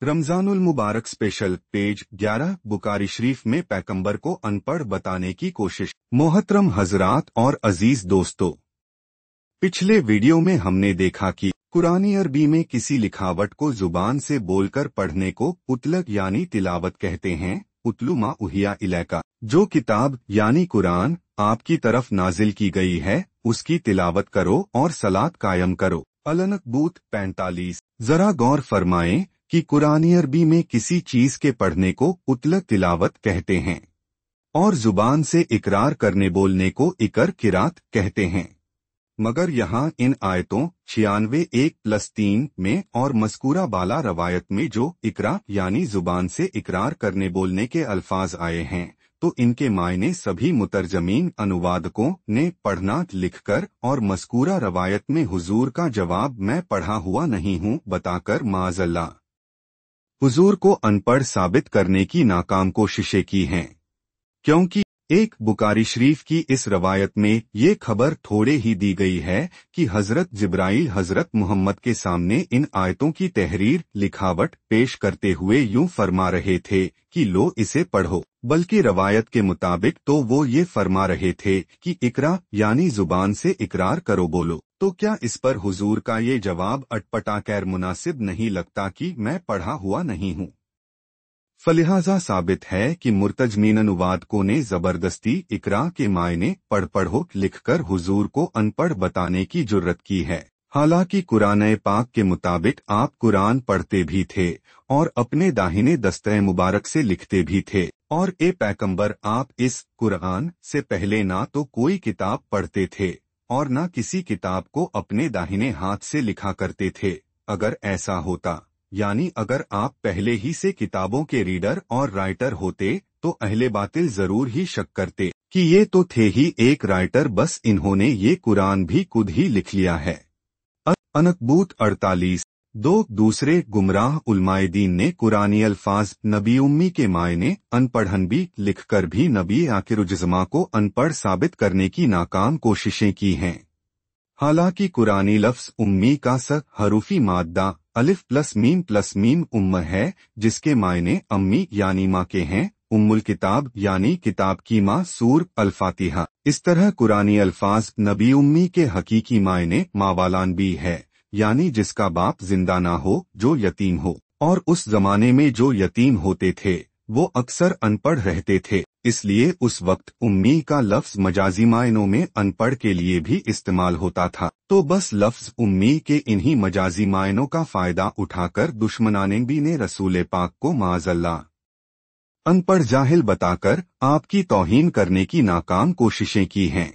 रमजानुल मुबारक special page 11 Bukhari शरीफ में पैगंबर को अनपढ़ बताने की कोशिश। मोहतरम हजरात और अजीज दोस्तों, पिछले वीडियो में हमने देखा कि कुरानी अरबी में किसी लिखावट को जुबान से बोलकर पढ़ने को उतलक यानी तिलावत कहते हैं। उतलु मा उहिया इलैका, जो किताब यानी कुरान आपकी तरफ नाजिल की गई है उसकी तिलावत करो और सलात कायम करो। अल-अनकबूत 45। जरा गौर फरमाएं कि कुरानी अरबी में किसी चीज के पढ़ने को उतलक तिलावत कहते हैं और जुबान से इकरार करने बोलने को इकर किरात कहते हैं। मगर यहाँ इन आयतों 96 1+3 में और मज़कूरा बाला रवायत में जो इकरा यानी जुबान से इकरार करने बोलने के अल्फाज आए हैं तो इनके मायने सभी मुतरजमीन अनुवादकों ने पढ़ना लिखकर और मज़कूरा रवायत में हुजूर का जवाब मैं पढ़ा हुआ नहीं हूँ बताकर माज़अल्लाह हुजूर को अनपढ़ साबित करने की नाकाम कोशिशें की हैं। क्योंकि एक बुखारी शरीफ की इस रवायत में ये खबर थोड़े ही दी गई है कि हजरत जिब्राइल हजरत मुहम्मद के सामने इन आयतों की तहरीर लिखावट पेश करते हुए यूं फरमा रहे थे कि लो इसे पढ़ो, बल्कि रवायत के मुताबिक तो वो ये फरमा रहे थे कि इकरा यानी जुबान से इकरार करो बोलो। तो क्या इस पर हुजूर का ये जवाब अटपटा गैर मुनासिब नहीं लगता कि मैं पढ़ा हुआ नहीं हूँ? फलिहाजा साबित है कि मुर्तजमीन अनुवादकों ने जबरदस्ती इकरा के मायने पढ़ो लिखकर हुजूर को अनपढ़ बताने की जुर्रत की है। हालांकि कुरान पाक के मुताबिक आप कुरान पढ़ते भी थे और अपने दाहिने दस्ते मुबारक से लिखते भी थे, और ए पैगंबर आप इस कुरान से पहले ना तो कोई किताब पढ़ते थे और न किसी किताब को अपने दाहिने हाथ से लिखा करते थे। अगर ऐसा होता, यानी अगर आप पहले ही से किताबों के रीडर और राइटर होते तो अहले बातिल जरूर ही शक करते कि ये तो थे ही एक राइटर, बस इन्होंने ये कुरान भी खुद ही लिख लिया है। अनकबूत 48। दूसरे गुमराह उलमाए दीन ने कुरानी अल्फाज नबी उम्मी के मायने अनपढ़न भी लिखकर भी नबी आखिरुज्जमा को अनपढ़ साबित करने की नाकाम कोशिशें की हैं। हालांकि कुरानी लफ्ज उम्मी का हरूफी माद्दा अलिफ प्लस मीम उम्म है, जिसके मायने अम्मी यानी माँ के हैं, उम्मुल किताब यानी किताब की माँ सूर अल-फातिहा। इस तरह कुरानी अल्फाज नबी उम्मी के हकीकी मायने मावालान भी है, यानी जिसका बाप जिंदा ना हो, जो यतीम हो, और उस जमाने में जो यतीम होते थे वो अक्सर अनपढ़ रहते थे, इसलिए उस वक्त उम्मी का लफ्ज मजाजी मायनों में अनपढ़ के लिए भी इस्तेमाल होता था। तो बस लफ्ज उम्मी के इन्हीं मजाजी मायनों का फायदा उठाकर दुश्मनाने भी ने रसूल पाक को माज़अल्लाह अनपढ़ जाहिल बताकर आपकी तौहीन करने की नाकाम कोशिशें की हैं।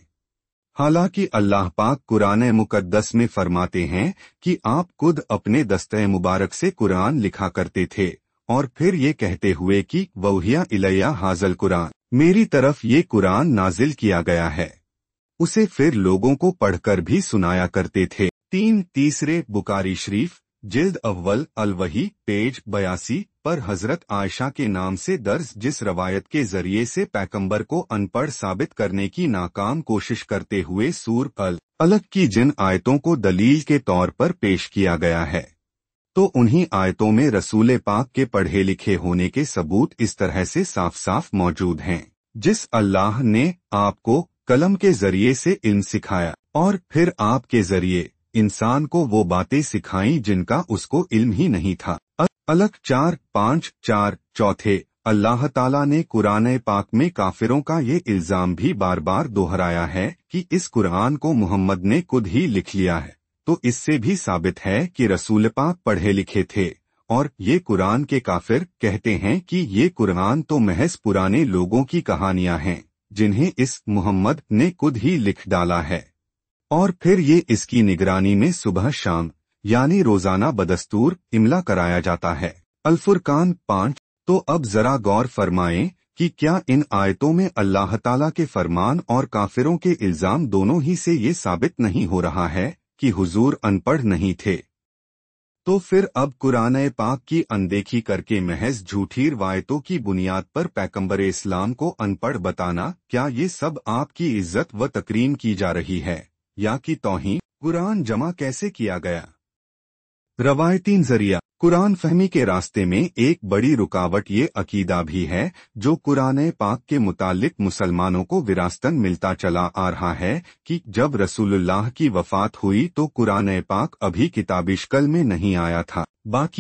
हालांकि अल्लाह पाक कुरान मुकद्दस में फरमाते हैं कि आप खुद अपने दस्ते मुबारक से कुरान लिखा करते थे और फिर ये कहते हुए कि वहिया इलैया हाजल कुरान, मेरी तरफ ये कुरान नाजिल किया गया है, उसे फिर लोगों को पढ़कर भी सुनाया करते थे। तीसरे बुखारी शरीफ जिल्द अव्वल अल-वही पेज 82 पर हजरत आयशा के नाम से दर्ज जिस रवायत के जरिए से पैगंबर को अनपढ़ साबित करने की नाकाम कोशिश करते हुए सूर अल-अलक की जिन आयतों को दलील के तौर पर पेश किया गया है, तो उन्हीं आयतों में रसूल पाक के पढ़े लिखे होने के सबूत इस तरह से साफ साफ मौजूद हैं। जिस अल्लाह ने आपको कलम के जरिए से इल्म सिखाया और फिर आपके जरिए इंसान को वो बातें सिखाई जिनका उसको इल्म ही नहीं था। अलग 4-5-4 चौथे अल्लाह ताला ने कुरान पाक में काफिरों का ये इल्जाम भी बार बार दोहराया है कि इस कुरान को मुहम्मद ने खुद ही लिख लिया है, तो इससे भी साबित है कि रसूल पाक पढ़े लिखे थे और ये कुरान के काफिर कहते हैं कि ये कुरान तो महज पुराने लोगों की कहानियां हैं जिन्हें इस मुहम्मद ने खुद ही लिख डाला है और फिर ये इसकी निगरानी में सुबह शाम यानी रोजाना बदस्तूर इमला कराया जाता है। अल-फुरकान 5। तो अब जरा गौर फरमाएं कि क्या इन आयतों में अल्लाह ताला के फरमान और काफिरों के इल्जाम दोनों ही से ये साबित नहीं हो रहा है कि हुजूर अनपढ़ नहीं थे? तो फिर अब कुरान पाक की अनदेखी करके महज झूठी रवायतों की बुनियाद पर पैगंबर इस्लाम को अनपढ़ बताना, क्या ये सब आपकी इज्जत व तकरीम की जा रही है या कि तौहीन? कुरान जमा कैसे किया गया? रवायती जरिया कुरान फहमी के रास्ते में एक बड़ी रुकावट ये अकीदा भी है जो कुरान पाक के मुतालिक मुसलमानों को विरासतन मिलता चला आ रहा है कि जब रसूलुल्लाह की वफात हुई तो कुरान पाक अभी किताब शक्ल में नहीं आया था। बाकी